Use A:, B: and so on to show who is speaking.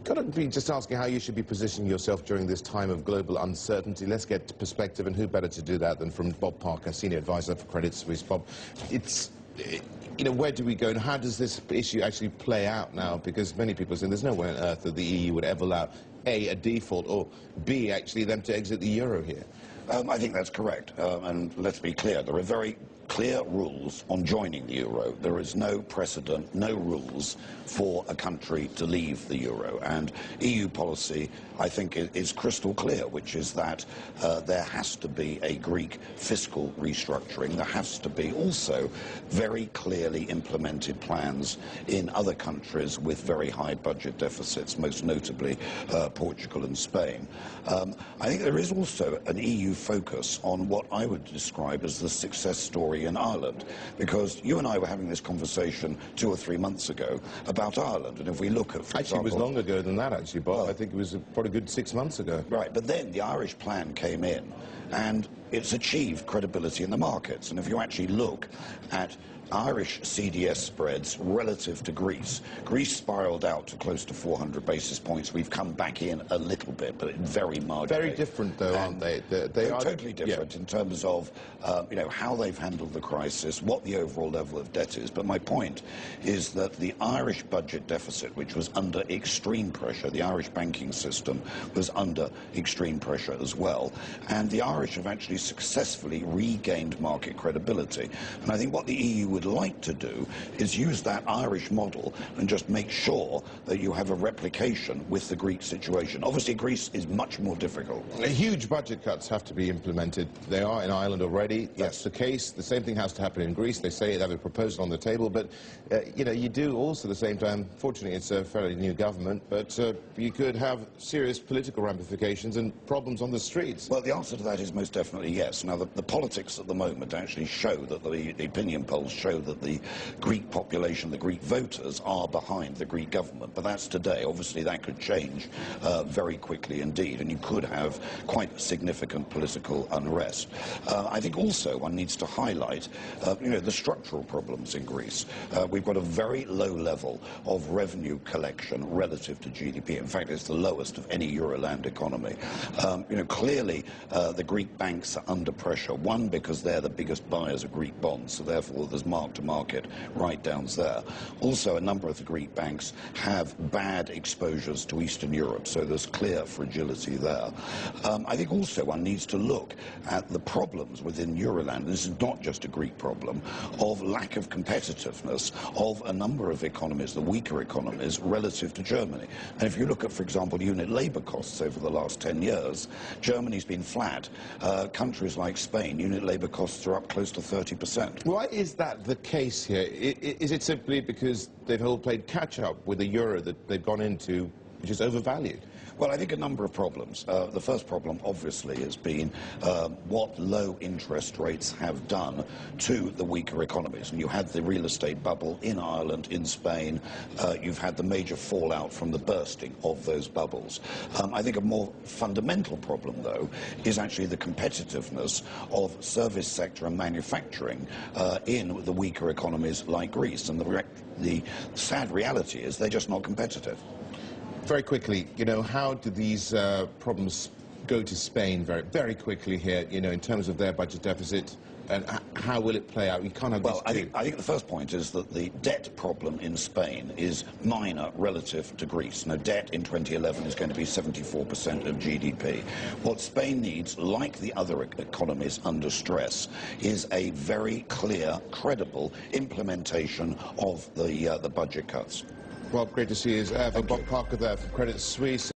A: got to be just asking how you should be positioning yourself during this time of global uncertainty. Let's get perspective, and who better to do that than from Bob Parker, Senior Advisor for Credit Suisse. Bob, you know, where do we go, and how does this issue actually play out now? Because many people are saying there's no way on earth that the EU would ever allow, A, a default, or B, actually them to exit the euro here.
B: I think that's correct, and let's be clear, there are very clear rules on joining the euro. There is no precedent, no rules for a country to leave the euro, and EU policy, I think, is crystal clear, which is that there has to be a Greek fiscal restructuring. There has to be also very clearly implemented plans in other countries with very high budget deficits, most notably Portugal and Spain. I think there is also an EU focus on what I would describe as the success story in Ireland, because you and I were having this conversation 2 or 3 months ago about Ireland, and if we look at, for
A: example, it was longer ago than that, actually, Bob. Well, I think it was probably a good 6 months ago.
B: Right, but then the Irish plan came in, and it's achieved credibility in the markets. And if you actually look at Irish CDS spreads relative to Greece, Greece spiraled out to close to 400 basis points. We've come back in a little bit, but very marginally.
A: Very different, though, aren't they?
B: They are totally different, yeah, in terms of you know, how they've handled the crisis, what the overall level of debt is. But my point is that the Irish budget deficit, which was under extreme pressure, the Irish banking system was under extreme pressure as well, and the Irish have actually successfully regained market credibility. And I think what the EU would like to do is use that Irish model and just make sure that you have a replication with the Greek situation. Obviously, Greece is much more difficult.
A: Huge budget cuts have to be implemented. They are in Ireland already. That's the case. The same thing has to happen in Greece. They say they have a proposal on the table, but you know, you do also at the same time, fortunately it's a fairly new government, but you could have serious political ramifications and problems on the streets.
B: Well, the answer to that is most definitely yes. Now, the politics at the moment actually show that the opinion polls show that the Greek population, the Greek voters, are behind the Greek government. But that's today. Obviously, that could change very quickly indeed, and you could have quite significant political unrest. I think also one needs to highlight, you know, the structural problems in Greece. We've got a very low level of revenue collection relative to GDP. In fact, it's the lowest of any Euroland economy. You know, clearly, the Greek banks are under pressure. One, because they're the biggest buyers of Greek bonds, so therefore there's mark-to-market write-downs there. Also, a number of the Greek banks have bad exposures to Eastern Europe, so there's clear fragility there. I think also one needs to look at the problems within Euroland. This is not just a Greek problem, of lack of competitiveness of a number of economies, the weaker economies, relative to Germany. And if you look at, for example, unit labour costs over the last 10 years, Germany's been flat. Countries like Spain, unit labour costs are up close to 30%.
A: Why is that the case here? Is it simply because they've all played catch-up with the euro that they've gone into, which is overvalued?
B: Well, I think a number of problems. The first problem, obviously, has been what low interest rates have done to the weaker economies. And you had the real estate bubble in Ireland, in Spain. You've had the major fallout from the bursting of those bubbles. I think a more fundamental problem, though, is actually the competitiveness of service sector and manufacturing in the weaker economies like Greece. And the sad reality is they're just not competitive.
A: Very quickly, you know, how do these problems go to Spain very quickly here, you know, in terms of their budget deficit, and how will it play out? You can't have
B: I think the first point is that the debt problem in Spain is minor relative to Greece. Now, debt in 2011 is going to be 74% of GDP. What Spain needs, like the other economies under stress, is a very clear, credible implementation of the budget cuts.
A: Well, great to see you as ever. Bob Parker there from Credit Suisse.